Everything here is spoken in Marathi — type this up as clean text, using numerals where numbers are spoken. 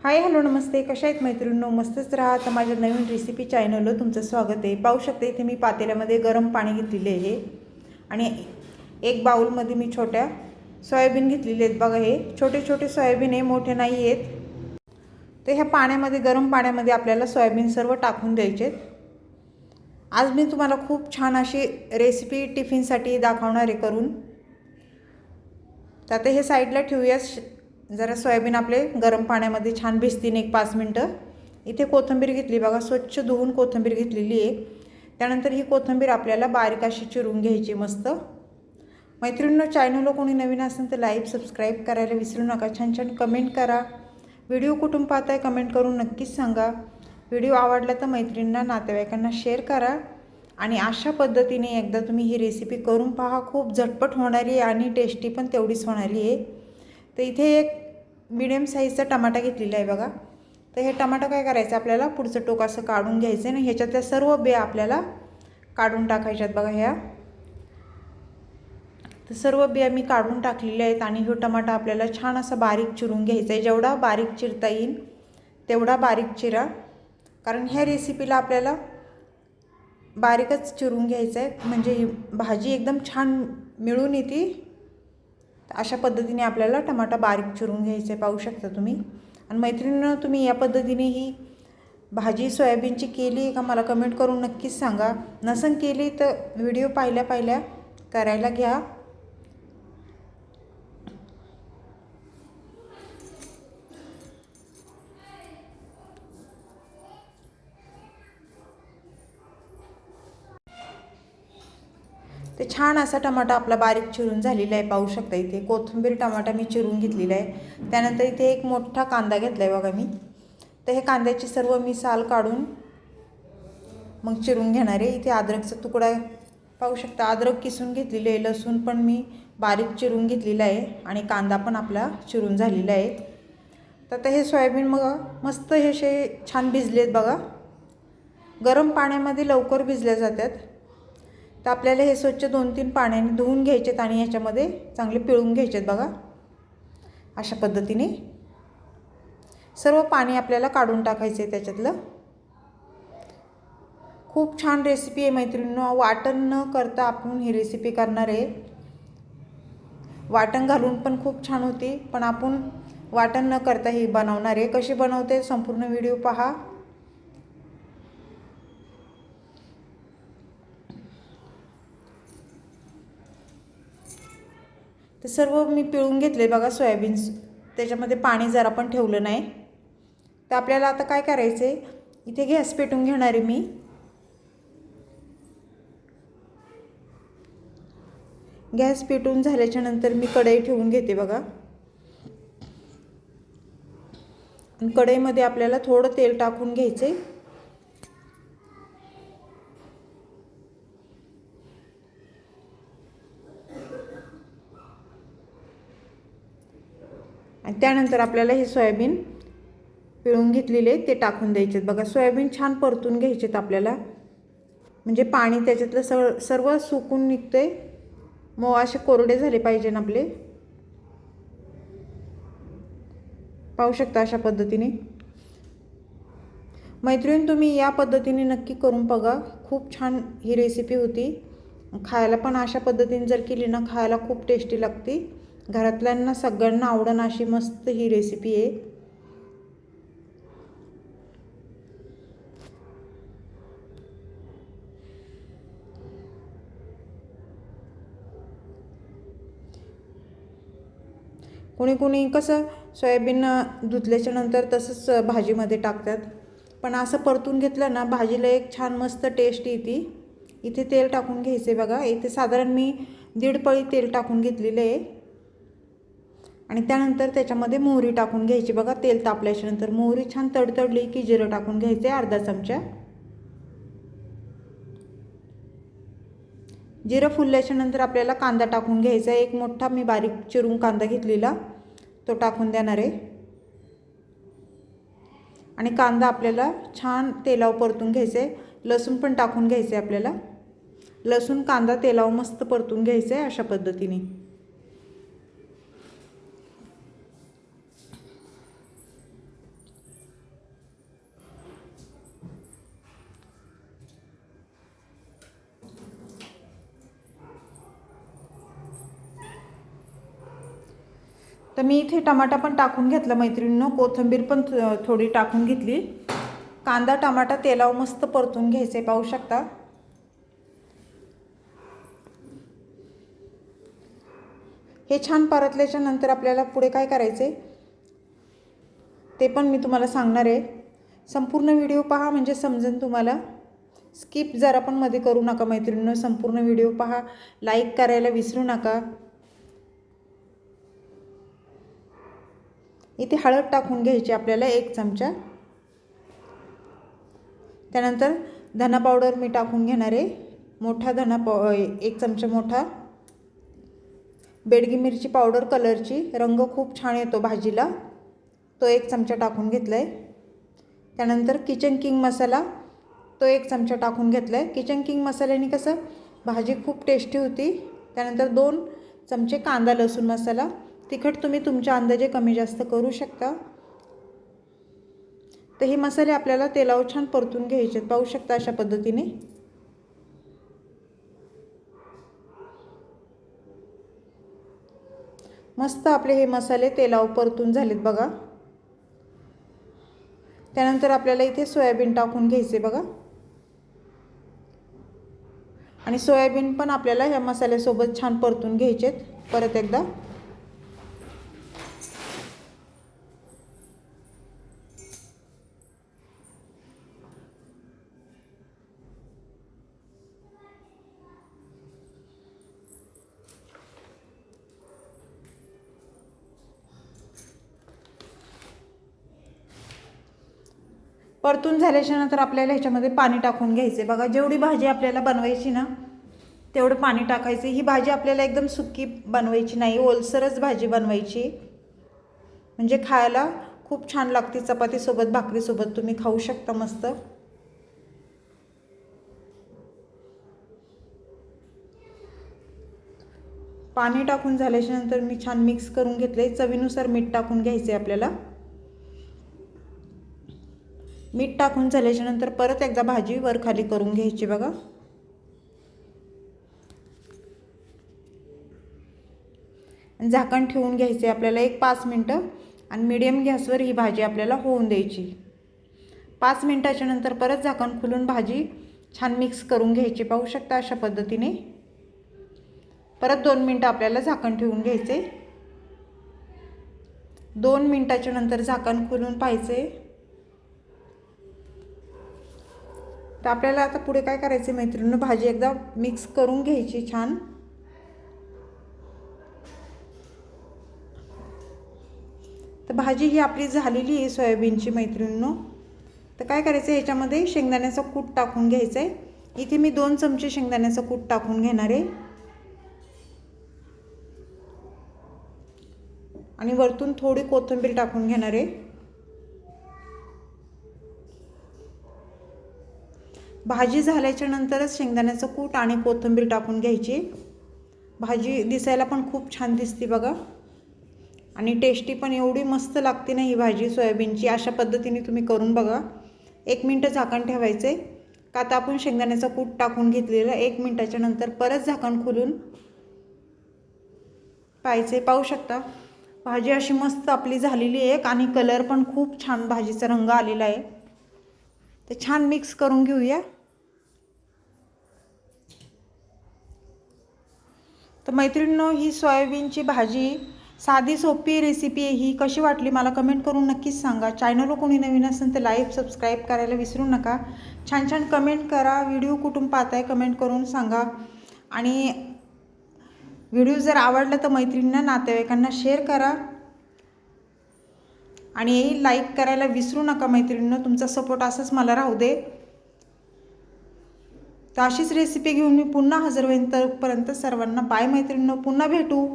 हाय हॅलो नमस्ते, कशा आहेत मैत्रिणींनो? मस्तच राहा. तर माझ्या नवीन रेसिपी चॅनलवर तुमचं स्वागत आहे. पाहू शकते इथे मी पातेल्यामध्ये गरम पाणी घेतलेले आहे आणि एक बाउलमध्ये मी छोट्या सोयाबीन घेतलेले आहेत. बघा, हे छोटे छोटे सोयाबीन आहे, मोठे नाही आहेत. तर ह्या पाण्यामध्ये, गरम पाण्यामध्ये आपल्याला सोयाबीन सर्व टाकून द्यायचे. आज मी तुम्हाला खूप छान अशी रेसिपी टिफिनसाठी दाखवणार आहे करून. तर आता हे साईडला ठेवूया. जरा सोयाबीन आपले गरम पाण्यामध्ये छान भिजतील 1-5 मिनटं. इथे कोथिंबीर घेतली बघा, स्वच्छ धुवून कोथिंबीर घेतलेली आहे. त्यानंतर ही कोथिंबीर आपल्याला बारीक अशी चिरून घ्यायची मस्त. मैत्रिणींनो, चॅनलला कोणी नवीन असेल तर लाईक सबस्क्राईब करायला विसरू नका. छान छान कमेंट करा. व्हिडिओ कुठून पाहताय कमेंट करून नक्कीच सांगा. व्हिडिओ आवडला तर मैत्रिणींना, नातेवाईकांना शेअर करा. आणि अशा पद्धतीने एकदा तुम्ही ही रेसिपी करून पहा. खूप झटपट होणारी आहे आणि टेस्टी पण तेवढीच होणारी आहे. तर इथे एक मीडियम साईजचा टमाटा घेतलेला आहे बघा. तर हे टमाटा काय करायचं, आपल्याला पुढचं टोक असं काढून घ्यायचं आहे आणि ह्याच्यातल्या सर्व बिया आपल्याला काढून टाकायच्यात बघा ह्या. तर सर्व बिया मी काढून टाकलेल्या आहेत आणि हा टमाटा आपल्याला छान असा बारीक चिरून घ्यायचा आहे. जेवढा बारीक चिरता येईल तेवढा बारीक चिरा, कारण ह्या रेसिपीला आपल्याला बारीकच चिरून घ्यायचं आहे, म्हणजे ही भाजी एकदम छान मिळून येते. अशा पद्धतीने आपल्याला टमाटा बारीक चिरून घ्यायचं आहे, पाहू शकता तुम्ही. आणि मैत्रिणींनो, तुम्ही या पद्धतीने ही भाजी सोयाबीनची केली आहे का मला कमेंट करून नक्कीच सांगा. नसन केली तर व्हिडिओ पाहिल्या करायला घ्या. ते छान असा टमाटा आपला बारीक चिरून झालेला आहे, पाहू शकता. इथे कोथिंबीर टमाटा मी चिरून घेतलेला आहे. त्यानंतर इथे एक मोठा कांदा घेतला आहे बघा मी. तर हे कांद्याची सर्व मी साल काढून मग चिरून घेणार आहे. इथे अद्रकचा तुकडा पाहू शकता, अद्रक किसून घेतलेले आहे. लसूण पण मी बारीक चिरून घेतलेला आहे आणि कांदा पण आपला चिरून झालेला आहे. तर आता हे सोयाबीन मग मस्त हे असे छान भिजलेत बघा. गरम पाण्यामध्ये लवकर भिजल्या जातात. तर आपल्याला हे स्वच्छ 2-3 पाण्याने धुवून घ्यायचेत आणि ह्याच्यामध्ये चांगले पिळून घ्यायचेत बघा. अशा पद्धतीने सर्व पाणी आपल्याला काढून टाकायचं आहे त्याच्यातलं. खूप छान रेसिपी आहे मैत्रिणींनो. वाटण न करता आपण ही रेसिपी करणार आहे. वाटण घालून पण खूप छान होती, पण आपण वाटण न करता ही बनवणार आहे. कशी बनवते संपूर्ण व्हिडिओ पहा. तर सर्व मी पिळून घेतले बघा सोयाबीन. त्याच्यामध्ये पाणी जरा पण ठेवलं नाही. तर आपल्याला आता काय करायचं आहे, इथे गॅस पेटवून घेणार आहे मी. गॅस पेटवून झाल्याच्या नंतर मी कढई ठेवून घेते बघा. कढईमध्ये आपल्याला थोडं तेल टाकून घ्यायचं आहे. आणि त्यानंतर आपल्याला हे सोयाबीन पिळून घेतलेले ते टाकून द्यायचे बघा. सोयाबीन छान परतून घ्यायचेत आपल्याला, म्हणजे पाणी त्याच्यातलं सर्व सुकून निघते. मग असे कोरडे झाले पाहिजे ना आपले, पाहू शकता अशा पद्धतीने. मैत्रीण, तुम्ही या पद्धतीने नक्की करून बघा. खूप छान ही रेसिपी होती. खायला पण अशा पद्धतीने जर केली ना, खायला खूप टेस्टी लागते. घरातल्यांना सगळ्यांना आवडण अशी मस्त ही रेसिपी आहे. कोणी कोणी कसं सोयाबीन धुतल्याच्या नंतर तसंच भाजीमध्ये टाकतात, पण असं परतून घेतलं ना भाजीला एक छान मस्त टेस्ट येते. इथे तेल टाकून घ्यायचे बघा. इथे साधारण मी 1.5 पळी तेल टाकून घेतलेले आहे. आणि त्यानंतर त्याच्यामध्ये मोहरी टाकून घ्यायची बघा. तेल तापल्याच्या नंतर मोहरी छान तडतडली की जिरं टाकून घ्यायचे अर्धा चमचा. जिरं फुलल्याच्या नंतर आपल्याला कांदा टाकून घ्यायचा. एक मोठा मी बारीक चिरून कांदा घेतलेला तो टाकून देणार आहे. आणि कांदा आपल्याला छान तेलावर परतून घ्यायचा आहे. लसूण पण टाकून घ्यायचं आहे आपल्याला. लसूण कांदा तेलावर मस्त परतून घ्यायचं आहे अशा पद्धतीने. तर मी इथे टमाटा पण टाकून घेतला मैत्रिणींनो, कोथिंबीर पण थोडी टाकून घेतली. कांदा टमाटा तेलावर मस्त परतून घ्यायचे, पाहू शकता. हे छान परतल्याच्या नंतर आपल्याला पुढे काय करायचे ते पण मी तुम्हाला सांगणार आहे. संपूर्ण व्हिडिओ पहा म्हणजे समजेल तुम्हाला. स्किप जरा पण मध्ये करू नका मैत्रिणींनो, संपूर्ण व्हिडिओ पहा. लाईक करायला विसरू नका. इथे हळद टाकून घ्यायची आपल्याला 1 चमचा. त्यानंतर धना पावडर मी टाकून घेणार आहे, मोठा 1 चमचा मोठा. बेडगी मिरची पावडर कलरची, रंग खूप छान येतो भाजीला, तो 1 चमचा टाकून घेतला आहे. त्यानंतर किचन किंग मसाला तो 1 चमचा टाकून घेतला आहे. किचन किंग मसाल्याने कसं भाजी खूप टेस्टी होती. त्यानंतर 2 चमचे कांदा लसूण मसाला. तिखट तुम्ही तुमच्या अंदाजे कमी जास्त करू शकता. तर हे मसाले आपल्याला तेलावर छान परतून घ्यायचे, पाहू शकता अशा पद्धतीने. मस्त आपले हे मसाले तेलावर परतून झालेत बघा. त्यानंतर आपल्याला इथे सोयाबीन टाकून घ्यायचे बघा, आणि सोयाबीन पण आपल्याला ह्या मसाल्यासोबत छान परतून घ्यायचेत. परत एकदा परतून झाल्याच्या नंतर आपल्याला ह्याच्यामध्ये पाणी टाकून घ्यायचे बघा. जेवढी भाजी आपल्याला बनवायची ना तेवढं पाणी टाकायचं. ही भाजी आपल्याला एकदम सुकी बनवायची नाही, ओलसरच भाजी बनवायची, म्हणजे खायला खूप छान लागते. चपातीसोबत भाकरीसोबत तुम्ही खाऊ शकता मस्त. पाणी टाकून झाल्याच्या नंतर मी छान मिक्स करून घेतले. चवीनुसार मीठ टाकून घ्यायचे आपल्याला. मीठ टाकून झाल्याच्या नंतर परत एकदा भाजी वर खाली करून घ्यायची बघा. झाकण ठेवून घ्यायचे आपल्याला 5 मिनटं, आणि मीडियम गॅसवर ही भाजी आपल्याला होऊन द्यायची. 5 मिनटाच्या नंतर परत झाकण खोलून भाजी छान मिक्स करून घ्यायची, पाहू शकता अशा पद्धतीने. परत 2 मिनटं आपल्याला झाकण ठेवून घ्यायचे. 2 मिनटाच्या नंतर झाकण खोलून पाहायचे. तर आपल्याला आता पुढे काय करायचे मैत्रिणींनो, भाजी एकदा मिक्स करून घ्यायची छान. तर भाजी ही आपली झालेली आहे सोयाबीनची मैत्रिणींनो. तर काय करायचं, याच्यामध्ये शेंगदाण्याचं कूट टाकून घ्यायचं आहे. इथे मी 2 चमचे शेंगदाण्याचं कूट टाकून घेणार आहे, आणि वरतून थोडी कोथिंबीर टाकून घेणार आहे. भाजी झाल्याच्या नंतरच शेंगदाण्याचं कूट आणि कोथिंबीर टाकून घ्यायची. भाजी दिसायला पण खूप छान दिसते बघा, आणि टेस्टी पण एवढी मस्त लागते ना ही भाजी सोयाबीनची. अशा पद्धतीने तुम्ही करून बघा. 1 मिनटं झाकण ठेवायचे, का तर आपण शेंगदाण्याचं कूट टाकून घेतलेलं. 1 मिनटाच्या नंतर परत झाकण खोलून पाहायचे, पाहू शकता भाजी अशी मस्त आपली झालेली आहे, आणि कलर पण खूप छान भाजीचा रंग आलेला आहे. ते छान मिक्स करून घेऊया. तर मैत्रिणींनो, ही सोयाबीनची भाजी साधी सोपी रेसिपी आहे ही. कशी वाटली मला कमेंट करून नक्कीच सांगा. चॅनलवर कोणी नवीन असेल तर लाईक सबस्क्राईब करायला विसरू नका. छान छान कमेंट करा. व्हिडिओ कुठून पाहताय कमेंट करून सांगा. आणि व्हिडिओ जर आवडला तर मैत्रिणींना नातेवाईकांना शेअर करा, आणि लाईक करायला विसरू नका मैत्रिणींनो. तुमचा सपोर्ट असंच मला राहू दे. तर अशीच रेसिपी घेऊन मी पुन्हा हजर होईन. तोपर्यंत सर्वांना बाय मैत्रिणींनो, पुन्हा भेटू.